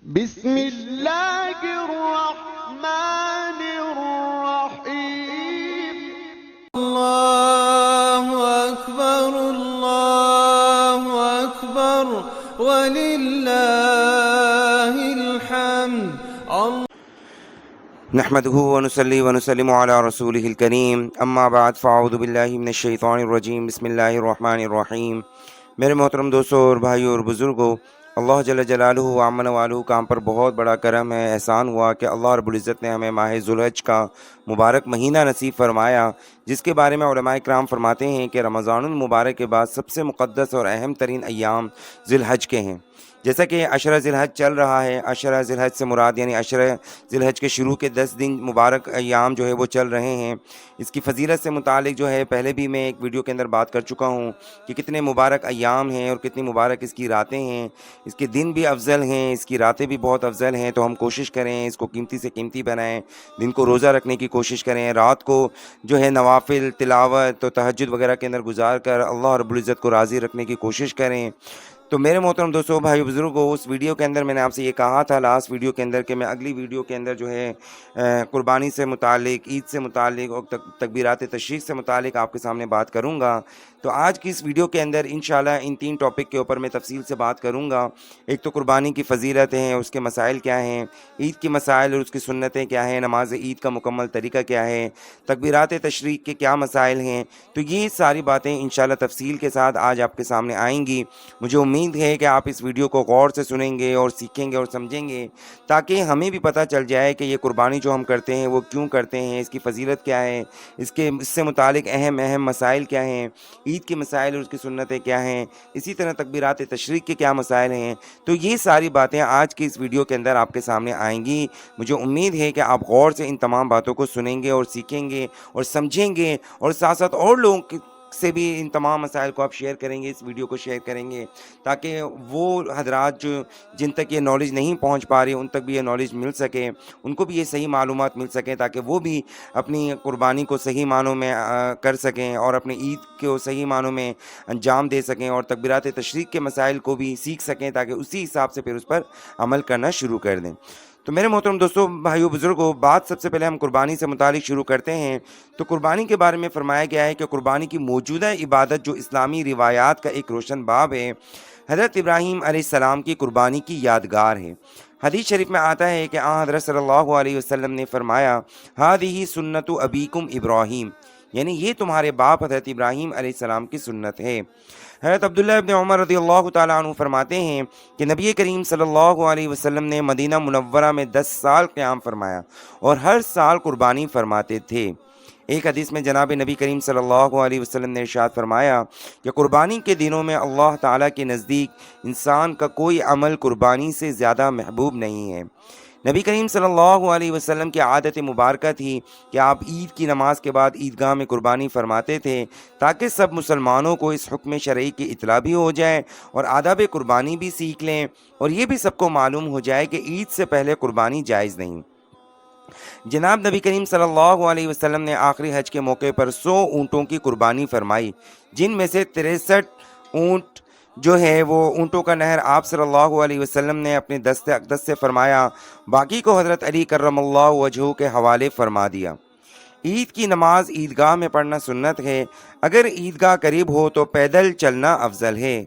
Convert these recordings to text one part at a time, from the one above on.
بسم اللہ الرحمن الرحیم اللہ اکبر وللہ الحمد نحمده ونصلي ونسلم على رسوله الكريم اما بعد فاعوذ باللہ من الشیطان الرجیم بسم اللہ الرحمن الرحیم۔ میرے محترم دوستوں اور بھائیوں اور بزرگوں، اللہ جل جلالہ و عمن والہ کا ہم پر بہت بڑا کرم ہے، احسان ہوا کہ اللہ رب العزت نے ہمیں ماہ ذوالحج کا مبارک مہینہ نصیب فرمایا، جس کے بارے میں علماء کرام فرماتے ہیں کہ رمضان المبارک کے بعد سب سے مقدس اور اہم ترین ایام ذی الحج کے ہیں۔ جیسا کہ عشرہ ذی الحج چل رہا ہے، عشرہ ذی الحج سے مراد یعنی عشرہ ذی الحج کے شروع کے 10 دن مبارک ایام جو ہے وہ چل رہے ہیں۔ اس کی فضیلت سے متعلق جو ہے پہلے بھی میں ایک ویڈیو کے اندر بات کر چکا ہوں کہ کتنے مبارک ایام ہیں اور کتنی مبارک اس کی راتیں ہیں۔ اس کے دن بھی افضل ہیں، اس کی راتیں بھی بہت افضل ہیں، تو ہم کوشش کریں اس کو قیمتی سے قیمتی بنائیں، دن کو روزہ رکھنے کی کوشش کریں، رات کو جو ہے نوافل تلاوت و تہجد وغیرہ کے اندر گزار کر اللہ رب العزت کو راضی رکھنے کی کوشش کریں۔ تو میرے محترم دوستوں بھائی بزرگوں، اس ویڈیو کے اندر میں نے آپ سے یہ کہا تھا لاسٹ ویڈیو کے اندر کہ میں اگلی ویڈیو کے اندر جو ہے قربانی سے متعلق، عید سے متعلق اور تکبیرات تشریق سے متعلق آپ کے سامنے بات کروں گا۔ تو آج کی اس ویڈیو کے اندر انشاءاللہ ان 3 ٹاپک کے اوپر میں تفصیل سے بات کروں گا۔ ایک تو قربانی کی فضیلت ہیں، اس کے مسائل کیا ہیں، عید کی مسائل اور اس کی سنتیں کیا ہیں، نماز عید کا مکمل طریقہ کیا ہے، تکبیرات تشریق کے کیا مسائل ہیں، تو یہ ساری باتیں انشاءاللہ تفصیل کے ساتھ آج آپ کے سامنے آئیں گی۔ مجھے امید ہے کہ آپ اس ویڈیو کو غور سے سنیں گے اور سیکھیں گے اور سمجھیں گے، تاکہ ہمیں بھی پتہ چل جائے کہ یہ قربانی جو ہم کرتے ہیں وہ کیوں کرتے ہیں، اس کی فضیلت کیا ہے، اس سے متعلق اہم مسائل کیا ہیں، عید کے مسائل اور اس کی سنتیں کیا ہیں، اسی طرح تکبیرات تشریق کے کیا مسائل ہیں۔ تو یہ ساری باتیں آج کی اس ویڈیو کے اندر آپ کے سامنے آئیں گی۔ مجھے امید ہے کہ آپ غور سے ان تمام باتوں کو سنیں گے اور سیکھیں گے اور سمجھیں گے، اور ساتھ ساتھ اور لوگوں سے بھی ان تمام مسائل کو آپ شیئر کریں گے، اس ویڈیو کو شیئر کریں گے، تاکہ وہ حضرات جن تک یہ نالج نہیں پہنچ پا رہی ان تک بھی یہ نالج مل سکے، ان کو بھی یہ صحیح معلومات مل سکیں، تاکہ وہ بھی اپنی قربانی کو صحیح معنوں میں کر سکیں اور اپنی عید کو صحیح معنوں میں انجام دے سکیں، اور تکبیرات تشریق کے مسائل کو بھی سیکھ سکیں، تاکہ اسی حساب سے پھر اس پر عمل کرنا شروع کر دیں۔ تو میرے محترم دوستوں بھائیو بزرگوں، بات سب سے پہلے ہم قربانی سے متعلق شروع کرتے ہیں۔ تو قربانی کے بارے میں فرمایا گیا ہے کہ قربانی کی موجودہ عبادت جو اسلامی روایات کا ایک روشن باب ہے، حضرت ابراہیم علیہ السلام کی قربانی کی یادگار ہے۔ حدیث شریف میں آتا ہے کہ حضرت صلی اللہ علیہ وسلم نے فرمایا، ہذہ سنت ابیکم ابراہیم، یعنی یہ تمہارے باپ حضرت ابراہیم علیہ السلام کی سنت ہے۔ حضرت عبداللہ ابن عمر رضی اللہ تعالیٰ عنہ فرماتے ہیں کہ نبی کریم صلی اللہ علیہ وسلم نے مدینہ منورہ میں 10 سال قیام فرمایا اور ہر سال قربانی فرماتے تھے۔ ایک حدیث میں جناب نبی کریم صلی اللہ علیہ وسلم نے ارشاد فرمایا کہ قربانی کے دنوں میں اللہ تعالیٰ کے نزدیک انسان کا کوئی عمل قربانی سے زیادہ محبوب نہیں ہے۔ نبی کریم صلی اللہ علیہ وسلم کی عادت مبارکہ تھی کہ آپ عید کی نماز کے بعد عیدگاہ میں قربانی فرماتے تھے، تاکہ سب مسلمانوں کو اس حکم شرعی کی اطلاع بھی ہو جائے اور آداب قربانی بھی سیکھ لیں، اور یہ بھی سب کو معلوم ہو جائے کہ عید سے پہلے قربانی جائز نہیں۔ جناب نبی کریم صلی اللہ علیہ وسلم نے آخری حج کے موقع پر 100 اونٹوں کی قربانی فرمائی، جن میں سے 63 اونٹ جو ہے وہ اونٹوں کا نہر آپ صلی اللہ علیہ وسلم نے اپنے دست اقدس سے فرمایا، باقی کو حضرت علی کرم اللہ وجہہ کے حوالے فرما دیا۔ عید کی نماز عیدگاہ میں پڑھنا سنت ہے، اگر عیدگاہ قریب ہو تو پیدل چلنا افضل ہے۔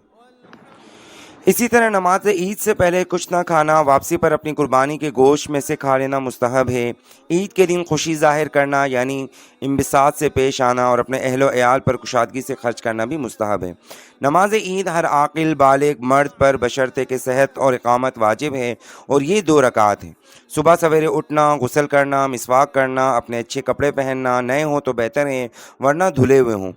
اسی طرح نماز عید سے پہلے کچھ نہ کھانا، واپسی پر اپنی قربانی کے گوشت میں سے کھا لینا مستحب ہے۔ عید کے دن خوشی ظاہر کرنا یعنی انبساط سے پیش آنا اور اپنے اہل و عیال پر کشادگی سے خرچ کرنا بھی مستحب ہے۔ نماز عید ہر عاقل بالغ مرد پر بشرطے کہ صحت اور اقامت واجب ہے، اور یہ 2 رکعت ہے۔ صبح سویرے اٹھنا، غسل کرنا، مسواک کرنا، اپنے اچھے کپڑے پہننا، نئے ہوں تو بہتر ہیں ورنہ دھلے ہوئے ہوں۔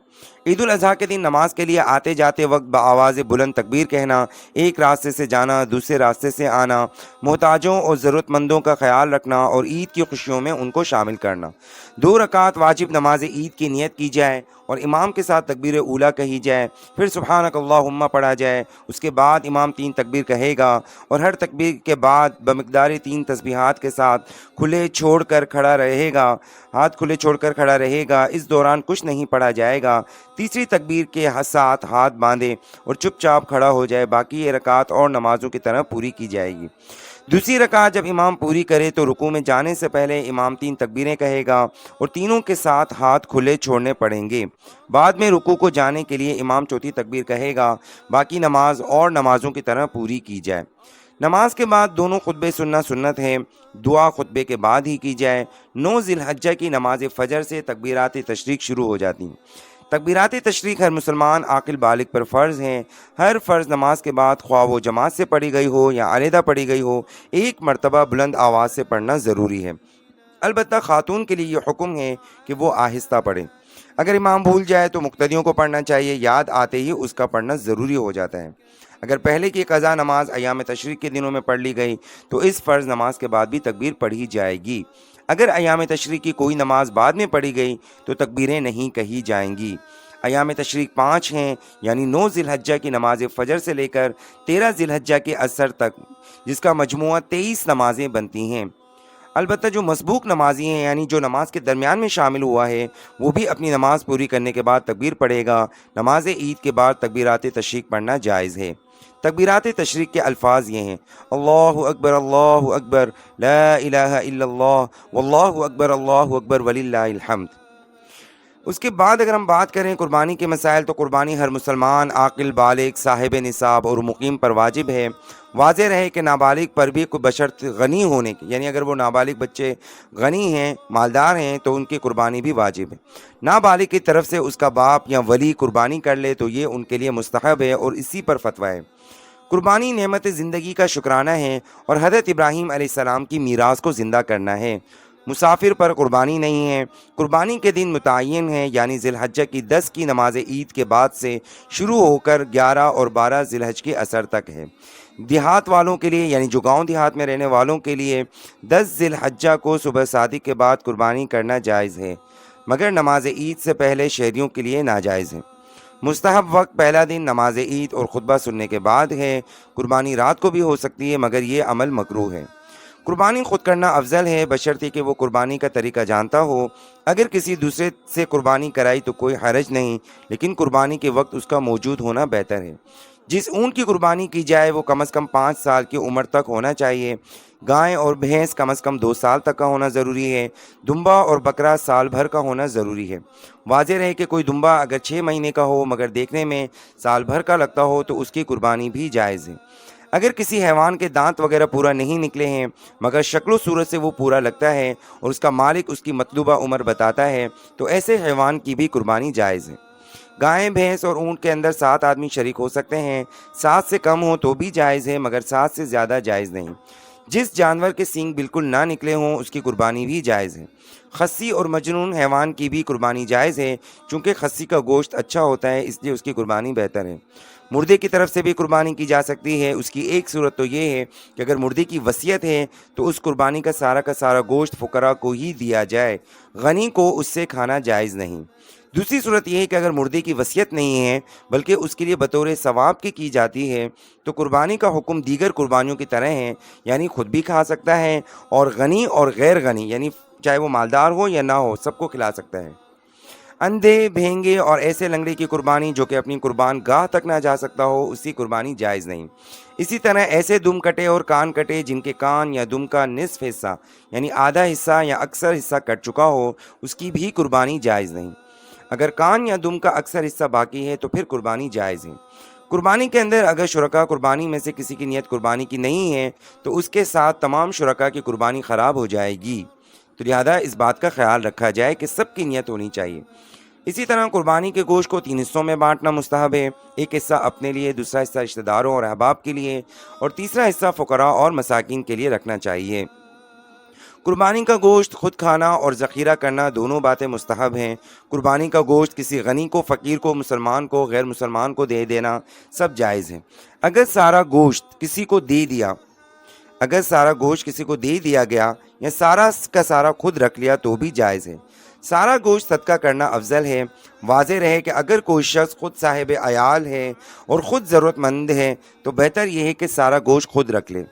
عید الاضحیٰ کے دن نماز کے لیے آتے جاتے وقت بآواز بلند تکبیر کہنا، ایک راستے سے جانا دوسرے راستے سے آنا، محتاجوں اور ضرورت مندوں کا خیال رکھنا اور عید کی خوشیوں میں ان کو شامل کرنا۔ 2 رکعت واجب نماز عید کی نیت کی جائے اور امام کے ساتھ تکبیر اولیٰ کہی جائے، پھر سبحانک اللہم پڑھا جائے، اس کے بعد امام 3 تکبیر کہے گا اور ہر تکبیر کے بعد بمقدار 3 تسبیحات کے ساتھ کھلے چھوڑ کر کھڑا رہے گا، ہاتھ کھلے چھوڑ کر کھڑا رہے گا، اس دوران کچھ نہیں پڑھا جائے گا۔ تیسری تکبیر کے ساتھ ہاتھ باندھے اور چپ چاپ کھڑا ہو جائے، باقی یہ رکعت اور نمازوں کی طرح پوری کی جائے گی۔ دوسری رکعت جب امام پوری کرے تو رکوع میں جانے سے پہلے امام 3 تکبیریں کہے گا اور تینوں کے ساتھ ہاتھ کھلے چھوڑنے پڑیں گے۔ بعد میں رکوع کو جانے کے لیے امام چوتھی تکبیر کہے گا۔ باقی نماز اور نمازوں کی طرح پوری کی جائے۔ نماز کے بعد دونوں خطبے سننا سنت ہے، دعا خطبے کے بعد ہی کی جائے۔ 9 ذی الحجہ کی نماز فجر سے تکبیرات تشریق شروع ہو جاتی ہیں۔ تکبیرات تشریق ہر مسلمان عاقل بالغ پر فرض ہیں۔ ہر فرض نماز کے بعد خواہ وہ جماعت سے پڑھی گئی ہو یا علیحدہ پڑھی گئی ہو، ایک مرتبہ بلند آواز سے پڑھنا ضروری ہے۔ البتہ خاتون کے لیے یہ حکم ہے کہ وہ آہستہ پڑھیں۔ اگر امام بھول جائے تو مقتدیوں کو پڑھنا چاہیے، یاد آتے ہی اس کا پڑھنا ضروری ہو جاتا ہے۔ اگر پہلے کی قضا نماز ایام تشریق کے دنوں میں پڑھ لی گئی تو اس فرض نماز کے بعد بھی تکبیر پڑھی جائے گی۔ اگر ایام تشریق کی کوئی نماز بعد میں پڑھی گئی تو تکبیریں نہیں کہی جائیں گی۔ ایام تشریق 5 ہیں، یعنی 9 ذی الحجہ کی نماز فجر سے لے کر 13 ذی الحجہ کے عصر تک، جس کا مجموعہ 23 نمازیں بنتی ہیں۔ البتہ جو مسبوق نمازی ہیں، یعنی جو نماز کے درمیان میں شامل ہوا ہے، وہ بھی اپنی نماز پوری کرنے کے بعد تکبیر پڑھے گا۔ نماز عید کے بعد تکبیرات تشریق پڑھنا جائز ہے۔ تکبیرات تشریق کے الفاظ یہ ہیں: اللہ اکبر لا الہ الا اللہ واللہ اکبر وللہ الحمد۔ اس کے بعد اگر ہم بات کریں قربانی کے مسائل، تو قربانی ہر مسلمان عاقل بالغ صاحب نصاب اور مقیم پر واجب ہے۔ واضح رہے کہ نابالغ پر بھی بشرط غنی ہونے کی، یعنی اگر وہ نابالغ بچے غنی ہیں، مالدار ہیں، تو ان کی قربانی بھی واجب ہے۔ نابالغ کی طرف سے اس کا باپ یا ولی قربانی کر لے تو یہ ان کے لیے مستحب ہے اور اسی پر فتویٰ ہے۔ قربانی نعمت زندگی کا شکرانہ ہے اور حضرت ابراہیم علیہ السلام کی میراث کو زندہ کرنا ہے۔ مسافر پر قربانی نہیں ہے۔ قربانی کے دن متعین ہے، یعنی ذی الحجہ کی 10 کی نماز عید کے بعد سے شروع ہو کر 11 اور 12 ذی الحجہ کے عصر تک ہے۔ دیہات والوں کے لیے، یعنی جو گاؤں دیہات میں رہنے والوں کے لیے 10 ذی الحجہ کو صبح صادق کے بعد قربانی کرنا جائز ہے، مگر نماز عید سے پہلے شہریوں کے لیے ناجائز ہے۔ مستحب وقت پہلا دن نماز عید اور خطبہ سننے کے بعد ہے۔ قربانی رات کو بھی ہو سکتی ہے، مگر یہ عمل مکروہ ہے۔ قربانی خود کرنا افضل ہے، بشرطے کہ وہ قربانی کا طریقہ جانتا ہو۔ اگر کسی دوسرے سے قربانی کرائی تو کوئی حرج نہیں، لیکن قربانی کے وقت اس کا موجود ہونا بہتر ہے۔ جس اونٹ کی قربانی کی جائے وہ کم از کم 5 سال کی عمر تک ہونا چاہیے۔ گائے اور بھینس کم از کم 2 سال تک کا ہونا ضروری ہے۔ دمبا اور بکرا سال بھر کا ہونا ضروری ہے۔ واضح رہے کہ کوئی دمبا اگر 6 مہینے کا ہو مگر دیکھنے میں سال بھر کا لگتا ہو تو اس کی قربانی بھی جائز ہے۔ اگر کسی حیوان کے دانت وغیرہ پورا نہیں نکلے ہیں مگر شکل و صورت سے وہ پورا لگتا ہے اور اس کا مالک اس کی مطلوبہ عمر بتاتا ہے تو ایسے حیوان کی بھی قربانی جائز ہے۔ گائے، بھینس اور اونٹ کے اندر 7 آدمی شریک ہو سکتے ہیں۔ 7 سے کم ہو تو بھی جائز ہے، مگر 7 سے زیادہ جائز نہیں۔ جس جانور کے سینگ بالکل نہ نکلے ہوں اس کی قربانی بھی جائز ہے۔ خصی اور مجنون حیوان کی بھی قربانی جائز ہے، چونکہ خصی کا گوشت اچھا ہوتا ہے، اس لیے اس کی قربانی بہتر ہے۔ مردے کی طرف سے بھی قربانی کی جا سکتی ہے۔ اس کی ایک صورت تو یہ ہے کہ اگر مردے کی وصیت ہے تو اس قربانی کا سارا گوشت فقراء کو ہی دیا جائے، غنی کو اس سے کھانا جائز نہیں۔ دوسری صورت یہ ہے کہ اگر مردے کی وصیت نہیں ہے بلکہ اس کے لیے بطور ثواب کی جاتی ہے تو قربانی کا حکم دیگر قربانیوں کی طرح ہے، یعنی خود بھی کھا سکتا ہے اور غنی اور غیر غنی، یعنی چاہے وہ مالدار ہو یا نہ ہو، سب کو کھلا سکتا ہے۔ اندھے، بھینگے اور ایسے لنگڑے کی قربانی جو کہ اپنی قربان گاہ تک نہ جا سکتا ہو، اس کی قربانی جائز نہیں۔ اسی طرح ایسے دم کٹے اور کان کٹے جن کے کان یا دم کا نصف حصہ یعنی آدھا حصہ یا اکثر حصہ کٹ چکا ہو، اس کی بھی قربانی جائز نہیں۔ اگر کان یا دم کا اکثر حصہ باقی ہے تو پھر قربانی جائز ہے۔ قربانی کے اندر اگر شرکا قربانی میں سے کسی کی نیت قربانی کی نہیں ہے تو اس کے ساتھ تمام شرکا کی قربانی خراب ہو جائے گی، تو لہذا اس بات کا خیال رکھا جائے کہ سب کی نیت ہونی چاہیے۔ اسی طرح قربانی کے گوشت کو 3 حصوں میں بانٹنا مستحب ہے۔ ایک حصہ اپنے لیے، دوسرا حصہ رشتہ داروں اور احباب کے لیے اور تیسرا حصہ فقراء اور مساکین کے لیے رکھنا چاہیے۔ قربانی کا گوشت خود کھانا اور ذخیرہ کرنا دونوں باتیں مستحب ہیں۔ قربانی کا گوشت کسی غنی کو، فقیر کو، مسلمان کو، غیر مسلمان کو دے دینا سب جائز ہے۔ اگر سارا گوشت کسی کو دے دیا گیا یا سارا کا سارا خود رکھ لیا تو بھی جائز ہے۔ سارا گوشت صدقہ کرنا افضل ہے۔ واضح رہے کہ اگر کوئی شخص خود صاحب عیال ہے اور خود ضرورت مند ہے تو بہتر یہ ہے کہ سارا گوشت خود رکھ لے۔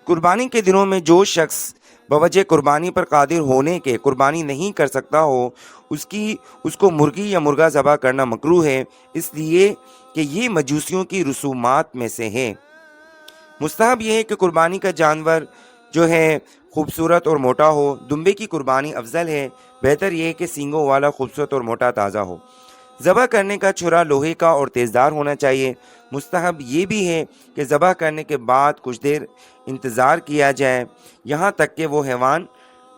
قربانی کے دنوں میں جو شخص بوجہ قربانی پر قادر ہونے کے قربانی نہیں کر سکتا ہو، اس کو مرغی یا مرغا ذبح کرنا مکروہ ہے، اس لیے کہ یہ مجوسیوں کی رسومات میں سے ہے۔ مستحب یہ ہے کہ قربانی کا جانور جو ہے خوبصورت اور موٹا ہو۔ دمبے کی قربانی افضل ہے، بہتر یہ ہے کہ سینگوں والا خوبصورت اور موٹا تازہ ہو۔ ذبح کرنے کا چھرا لوہے کا اور تیزدار ہونا چاہیے۔ مستحب یہ بھی ہے کہ ذبح کرنے کے بعد کچھ دیر انتظار کیا جائے یہاں تک کہ وہ حیوان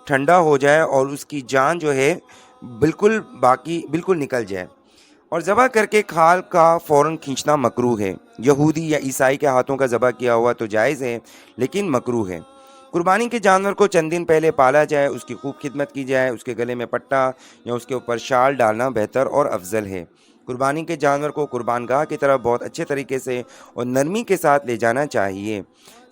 ٹھنڈا ہو جائے اور اس کی جان جو ہے بالکل نکل جائے، اور ذبح کر کے کھال کا فوراً کھینچنا مکروہ ہے۔ یہودی یا عیسائی کے ہاتھوں کا ذبح کیا ہوا تو جائز ہے لیکن مکروہ ہے۔ قربانی کے جانور کو چند دن پہلے پالا جائے، اس کی خوب خدمت کی جائے، اس کے گلے میں پٹا یا اس کے اوپر شال ڈالنا بہتر اور افضل ہے۔ قربانی کے جانور کو قربان گاہ کی طرف بہت اچھے طریقے سے اور نرمی کے ساتھ لے جانا چاہیے۔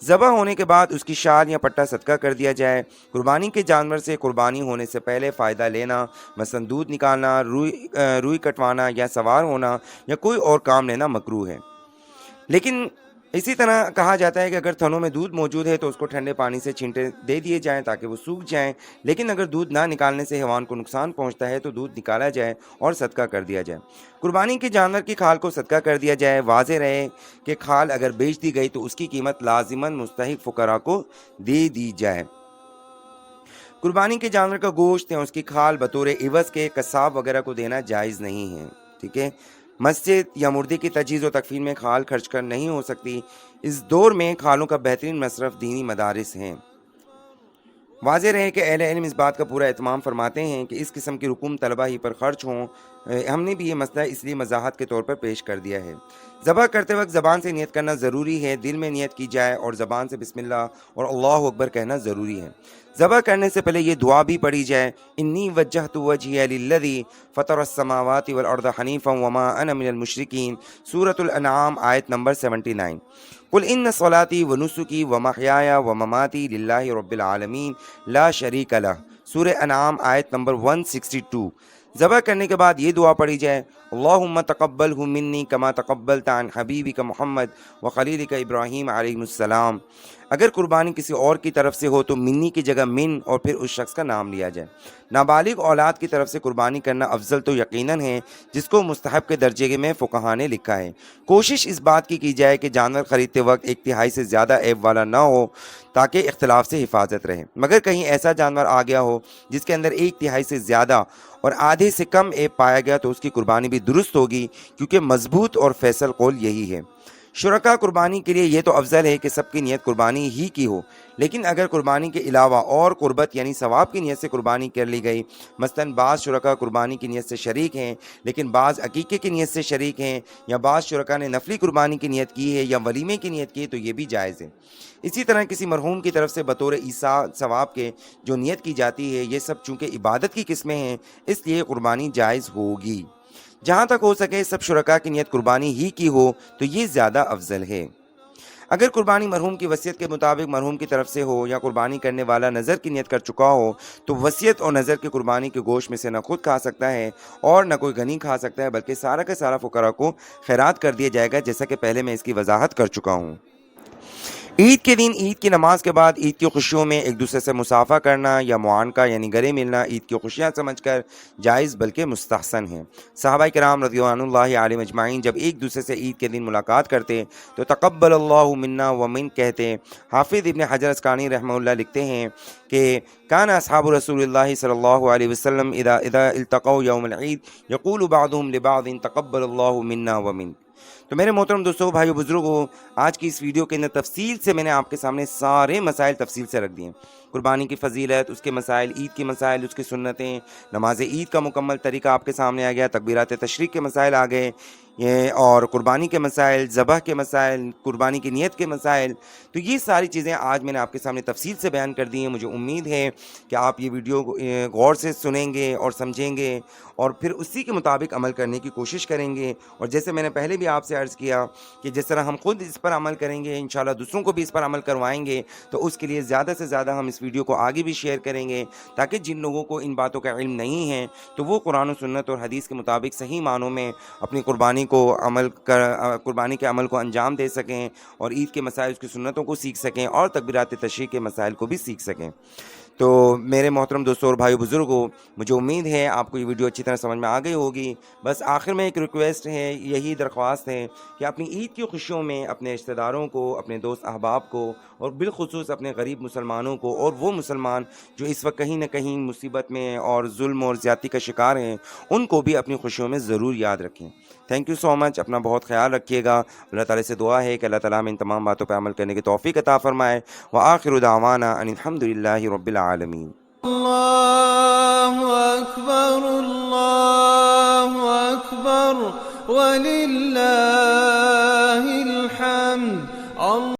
ذبح ہونے کے بعد اس کی شال یا پٹا صدقہ کر دیا جائے۔ قربانی کے جانور سے قربانی ہونے سے پہلے فائدہ لینا، مثلا دودھ نکالنا، روئی کٹوانا یا سوار ہونا یا کوئی اور کام لینا مکروہ ہے۔ لیکن اسی طرح کہا جاتا ہے کہ اگر تھنوں میں دودھ موجود ہے تو اس کو ٹھنڈے پانی سے چھینٹے دے دیے جائیں تاکہ وہ سوکھ جائیں، لیکن اگر دودھ نہ نکالنے سے حیوان کو نقصان پہنچتا ہے تو دودھ نکالا جائے اور صدقہ کر دیا جائے۔ قربانی کے جانور کی کھال کو صدقہ کر دیا جائے۔ واضح رہے کہ کھال اگر بیچ دی گئی تو اس کی قیمت لازماً مستحق فقراء کو دے دی جائے۔ قربانی کے جانور کا گوشت یا اس کی کھال بطور عوض کے قصاب وغیرہ کو دینا جائز نہیں ہے، ٹھیک ہے۔ مسجد یا مردے کی تجہیز و تکفین میں کھال خرچ کر نہیں ہو سکتی۔ اس دور میں کھالوں کا بہترین مصرف دینی مدارس ہیں۔ واضح رہے کہ اہل علم اس بات کا پورا اہتمام فرماتے ہیں کہ اس قسم کی رقوم طلبہ ہی پر خرچ ہوں۔ ہم نے بھی یہ مسئلہ اس لیے وضاحت کے طور پر پیش کر دیا ہے۔ ذبح کرتے وقت زبان سے نیت کرنا ضروری ہے، دل میں نیت کی جائے اور زبان سے بسم اللہ اور اللہ اکبر کہنا ضروری ہے۔ ذبح کرنے سے پہلے یہ دعا بھی پڑھی جائے، انی وجہت وجہی للذی فطر السماوات والارض حنیفا وما انا من المشرکین، سورۃ الانعام آیت نمبر 79۔ قل ان صلاتی ونسکی ومحیای ومماتی للہ رب العالمین لا شریک لہ، سورہ انعام آیت نمبر 162۔ ذبح کرنے کے بعد یہ دعا پڑھی جائے، اللہم تقبلہ منی کما تقبلت عن حبیبک محمد وخلیلک ابراہیم علیہ السلام۔ اگر قربانی کسی اور کی طرف سے ہو تو منی کی جگہ من اور پھر اس شخص کا نام لیا جائے۔ نابالغ اولاد کی طرف سے قربانی کرنا افضل تو یقیناً ہے، جس کو مستحب کے درجے میں فقہاء نے لکھا ہے۔ کوشش اس بات کی جائے کہ جانور خریدتے وقت ایک تہائی سے زیادہ عیب والا نہ ہو تاکہ اختلاف سے حفاظت رہے، مگر کہیں ایسا جانور آ گیا ہو جس کے اندر ایک تہائی سے زیادہ اور آدھے سے کم عیب پایا گیا تو اس کی قربانی بھی درست ہوگی، کیونکہ مضبوط اور فیصل قول یہی ہے۔ شرکا قربانی کے لیے یہ تو افضل ہے کہ سب کی نیت قربانی ہی کی ہو، لیکن اگر قربانی کے علاوہ اور قربت یعنی ثواب کی نیت سے قربانی کر لی گئی، مثلاً بعض شرکا قربانی کی نیت سے شریک ہیں لیکن بعض عقیقے کی نیت سے شریک ہیں، یا بعض شرکا نے نفلی قربانی کی نیت کی ہے یا ولیمے کی نیت کی ہے، تو یہ بھی جائز ہے۔ اسی طرح کسی مرحوم کی طرف سے بطور عیسیٰ ثواب کے جو نیت کی جاتی ہے، یہ سب چونکہ عبادت کی قسمیں ہیں اس لیے قربانی جائز ہوگی۔ جہاں تک ہو سکے سب شرکا کی نیت قربانی ہی کی ہو تو یہ زیادہ افضل ہے۔ اگر قربانی مرحوم کی وصیت کے مطابق مرحوم کی طرف سے ہو یا قربانی کرنے والا نظر کی نیت کر چکا ہو تو وصیت اور نظر کی قربانی کے گوشت میں سے نہ خود کھا سکتا ہے اور نہ کوئی غنی کھا سکتا ہے، بلکہ سارا کا سارا فقراء کو خیرات کر دیا جائے گا، جیسا کہ پہلے میں اس کی وضاحت کر چکا ہوں۔ عید کے دن عید کی نماز کے بعد عید کی خوشیوں میں ایک دوسرے سے مصافحہ کرنا یا معانقہ یعنی گلے ملنا عید کی خوشیاں سمجھ کر جائز بلکہ مستحسن ہے۔ صحابہ کرام رضوان اللہ علیہم اجمعین جب ایک دوسرے سے عید کے دن ملاقات کرتے تو تقبل اللہ منا ومن کہتے۔ حافظ ابن حجر اسقلانی رحمہ اللہ لکھتے ہیں کہ کان اصحاب رسول اللہ صلی اللہ علیہ وسلم اذا التقوا یوم العید یقول بعضهم لبعض تقبل اللہ منا ومن۔ تو میرے محترم دوستوں، بھائیو، بزرگوں، آج کی اس ویڈیو کے اندر تفصیل سے میں نے آپ کے سامنے سارے مسائل تفصیل سے رکھ دیے۔ قربانی کی فضیلت، اس کے مسائل، عید کے مسائل، اس کی سنتیں، نماز عید کا مکمل طریقہ آپ کے سامنے آ گیا، تکبیرات تشریق کے مسائل آ گئے، اور قربانی کے مسائل، ذبح کے مسائل، قربانی کی نیت کے مسائل۔ تو یہ ساری چیزیں آج میں نے آپ کے سامنے تفصیل سے بیان کر دی ہیں۔ مجھے امید ہے کہ آپ یہ ویڈیو غور سے سنیں گے اور سمجھیں گے اور پھر اسی کے مطابق عمل کرنے کی کوشش کریں گے، اور جیسے میں نے پہلے بھی آپ سے عرض کیا کہ جس طرح ہم خود اس پر عمل کریں گے، انشاءاللہ دوسروں کو بھی اس پر عمل کروائیں گے، تو اس کے لیے زیادہ سے زیادہ ہم اس ویڈیو کو آگے بھی شیئر کریں گے، تاکہ جن لوگوں کو ان باتوں کا علم نہیں ہے تو وہ قرآن و سنت اور حدیث کے مطابق صحیح معنوں میں اپنی قربانی کے عمل کو انجام دے سکیں، اور عید کے مسائل، اس کی سنتوں کو سیکھ سکیں، اور تکبیرات تشریق کے مسائل کو بھی سیکھ سکیں۔ تو میرے محترم دوستوں اور بھائیو بزرگوں، مجھے امید ہے آپ کو یہ ویڈیو اچھی طرح سمجھ میں آ گئی ہوگی۔ بس آخر میں ایک ریکویسٹ ہے، یہی درخواست ہے کہ اپنی عید کی خوشیوں میں اپنے رشتہ داروں کو، اپنے دوست احباب کو، اور بالخصوص اپنے غریب مسلمانوں کو، اور وہ مسلمان جو اس وقت کہیں نہ کہیں مصیبت میں اور ظلم اور زیادتی کا شکار ہیں، ان کو بھی اپنی خوشیوں میں ضرور یاد رکھیں۔ تھینک یو سو مچ، اپنا بہت خیال رکھیے گا۔ اللہ تعالیٰ سے دعا ہے کہ اللہ تعالیٰ ہمیں ان تمام باتوں پہ عمل کرنے کی توفیق عطا فرمائے۔ وآخر دعوانا ان الحمد للہ رب العالمین۔ اللہ اکبر اللہ اکبر وللہ الحمد۔